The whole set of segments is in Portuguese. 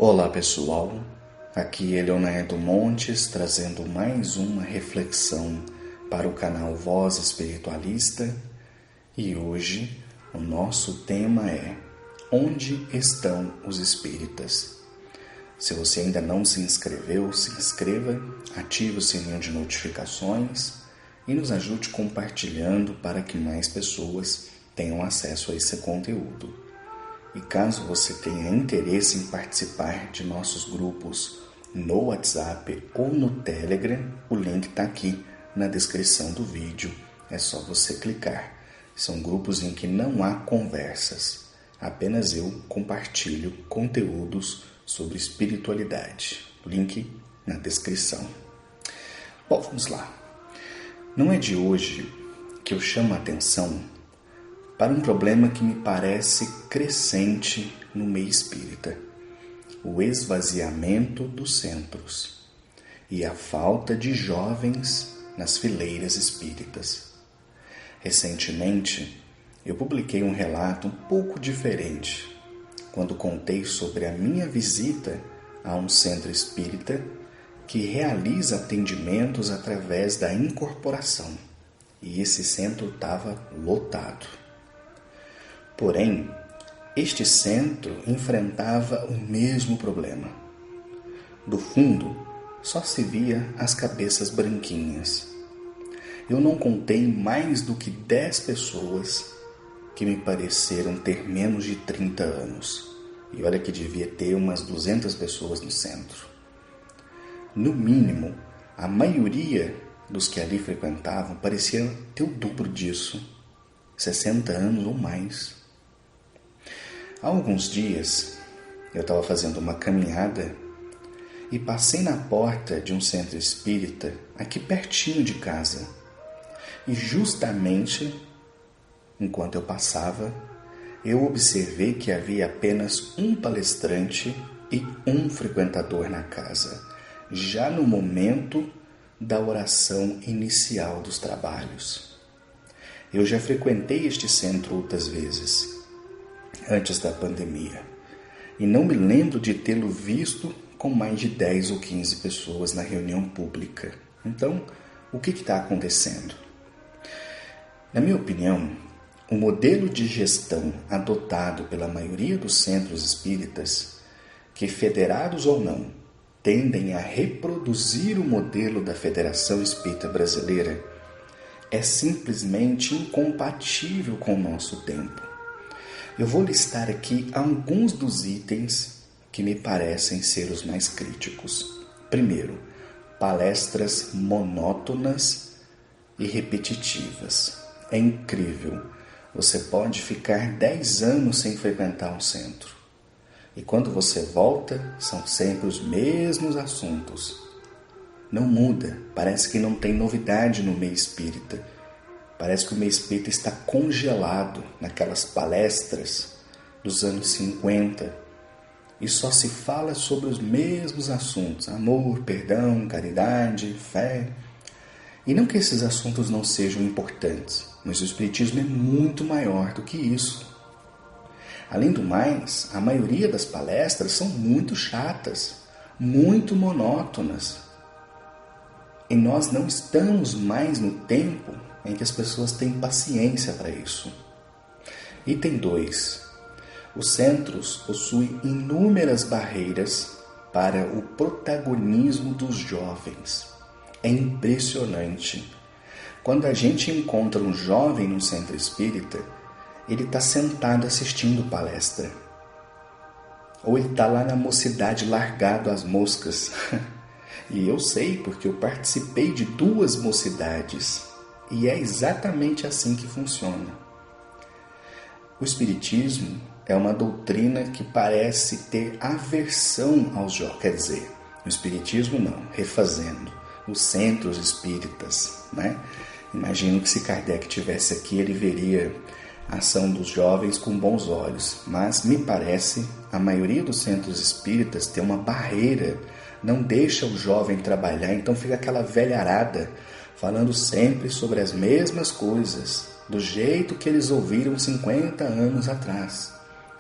Olá pessoal, aqui é Leonardo Montes trazendo mais uma reflexão para o canal Voz Espiritualista e hoje o nosso tema é Onde estão os Espíritas? Se você ainda não se inscreveu, se inscreva, ative o sininho de notificações e nos ajude compartilhando para que mais pessoas tenham acesso a esse conteúdo. E caso você tenha interesse em participar de nossos grupos no WhatsApp ou no Telegram, o link está aqui na descrição do vídeo, é só você clicar. São grupos em que não há conversas, apenas eu compartilho conteúdos sobre espiritualidade. Link na descrição. Bom, vamos lá. Não é de hoje que eu chamo a atenção para um problema que me parece crescente no meio espírita: o esvaziamento dos centros e a falta de jovens nas fileiras espíritas. Recentemente, eu publiquei um relato um pouco diferente, quando contei sobre a minha visita a um centro espírita que realiza atendimentos através da incorporação, e esse centro estava lotado. Porém, este centro enfrentava o mesmo problema. Do fundo, só se via as cabeças branquinhas. Eu não contei mais do que 10 pessoas que me pareceram ter menos de 30 anos. E olha que devia ter umas 200 pessoas no centro. No mínimo, a maioria dos que ali frequentavam parecia ter o dobro disso, 60 anos ou mais. Há alguns dias, eu estava fazendo uma caminhada e passei na porta de um centro espírita aqui pertinho de casa. E justamente enquanto eu passava, eu observei que havia apenas um palestrante e um frequentador na casa, já no momento da oração inicial dos trabalhos. Eu já frequentei este centro outras vezes, antes da pandemia, e não me lembro de tê-lo visto com mais de 10 ou 15 pessoas na reunião pública. Então, o que está acontecendo? Na minha opinião, o modelo de gestão adotado pela maioria dos centros espíritas, que federados ou não, tendem a reproduzir o modelo da Federação Espírita Brasileira, é simplesmente incompatível com o nosso tempo. Eu vou listar aqui alguns dos itens que me parecem ser os mais críticos. Primeiro, palestras monótonas e repetitivas. É incrível. Você pode ficar 10 anos sem frequentar um centro. E quando você volta, são sempre os mesmos assuntos. Não muda. Parece que não tem novidade no meio espírita. Parece que o meio espírita está congelado naquelas palestras dos anos 50 e só se fala sobre os mesmos assuntos: amor, perdão, caridade, fé. E não que esses assuntos não sejam importantes, mas o espiritismo é muito maior do que isso. Além do mais, a maioria das palestras são muito chatas, muito monótonas. E nós não estamos mais no tempo em que as pessoas têm paciência para isso. Item 2. Os centros possuem inúmeras barreiras para o protagonismo dos jovens. É impressionante. Quando a gente encontra um jovem no centro espírita, ele está sentado assistindo palestra. Ou ele está lá na mocidade largado às moscas. E eu sei porque eu participei de 2 mocidades. E é exatamente assim que funciona. O Espiritismo é uma doutrina que parece ter aversão aos jovens. Quer dizer, o Espiritismo não, refazendo, os centros espíritas, né? Imagino que se Kardec estivesse aqui, ele veria a ação dos jovens com bons olhos. Mas me parece, a maioria dos centros espíritas tem uma barreira, não deixa o jovem trabalhar, então fica aquela velharada falando sempre sobre as mesmas coisas, do jeito que eles ouviram 50 anos atrás.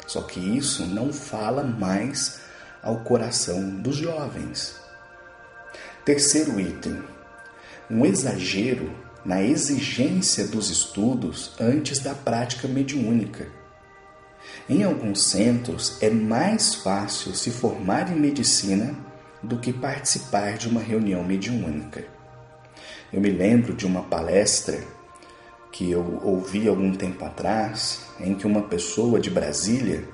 Só que isso não fala mais ao coração dos jovens. Terceiro item, um exagero na exigência dos estudos antes da prática mediúnica. Em alguns centros é mais fácil se formar em medicina do que participar de uma reunião mediúnica. Eu me lembro de uma palestra que eu ouvi algum tempo atrás, em que uma pessoa de Brasília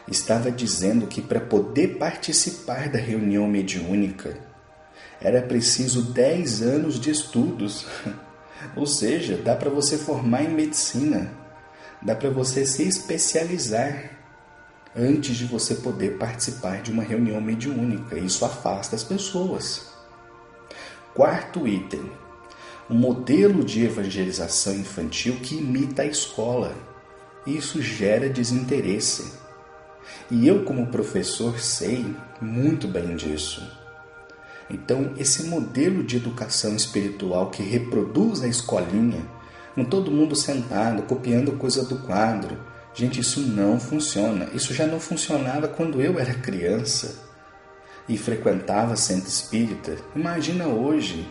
estava dizendo que para poder participar da reunião mediúnica era preciso 10 anos de estudos. Ou seja, dá para você formar em medicina, dá para você se especializar antes de você poder participar de uma reunião mediúnica. Isso afasta as pessoas. Quarto item, um modelo de evangelização infantil que imita a escola. Isso gera desinteresse. E eu, como professor, sei muito bem disso. Então, esse modelo de educação espiritual que reproduz a escolinha, com todo mundo sentado, copiando coisa do quadro, gente, isso não funciona. Isso já não funcionava quando eu era criança e frequentava centro espírita. Imagina hoje.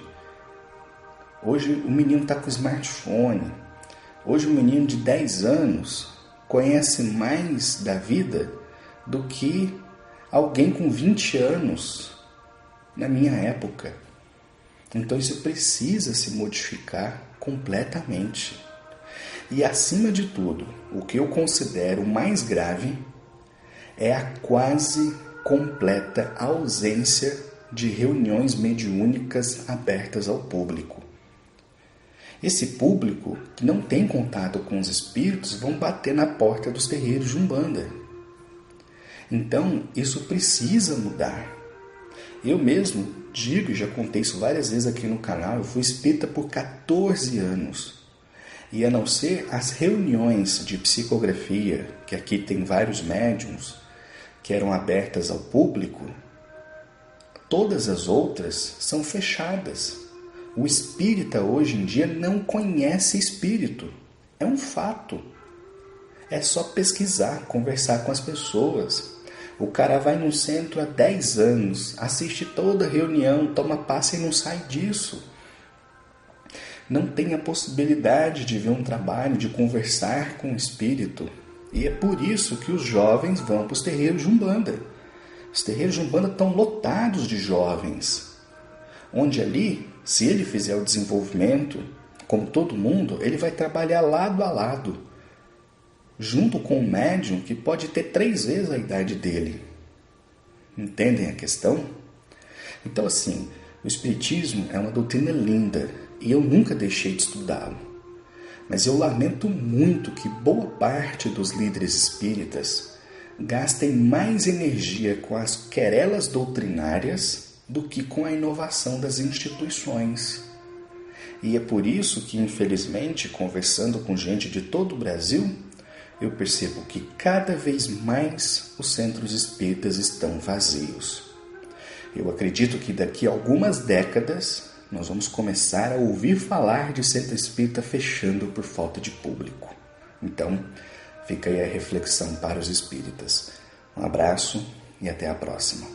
Hoje o menino está com smartphone. Hoje o menino de 10 anos conhece mais da vida do que alguém com 20 anos na minha época. Então isso precisa se modificar completamente. E acima de tudo, o que eu considero mais grave é a quase completa ausência de reuniões mediúnicas abertas ao público. Esse público que não tem contato com os espíritos vão bater na porta dos terreiros de Umbanda. Então, isso precisa mudar. Eu mesmo digo, e já contei isso várias vezes aqui no canal, eu fui espírita por 14 anos. E a não ser as reuniões de psicografia, que aqui tem vários médiums, que eram abertas ao público, todas as outras são fechadas. O espírita hoje em dia não conhece espírito. É um fato. É só pesquisar, conversar com as pessoas. O cara vai num centro há 10 anos, assiste toda a reunião, toma passe e não sai disso. Não tem a possibilidade de ver um trabalho, de conversar com o espírito. E é por isso que os jovens vão para os terreiros de Umbanda. Os terreiros de Umbanda estão lotados de jovens. Onde ali, se ele fizer o desenvolvimento, como todo mundo, ele vai trabalhar lado a lado, junto com um médium que pode ter 3 vezes a idade dele. Entendem a questão? Então, assim, o Espiritismo é uma doutrina linda e eu nunca deixei de estudá-lo. Mas eu lamento muito que boa parte dos líderes espíritas gastem mais energia com as querelas doutrinárias do que com a inovação das instituições. E é por isso que, infelizmente, conversando com gente de todo o Brasil, eu percebo que cada vez mais os centros espíritas estão vazios. Eu acredito que daqui a algumas décadas nós vamos começar a ouvir falar de centro espírita fechando por falta de público. Então, fica aí a reflexão para os espíritas. Um abraço e até a próxima.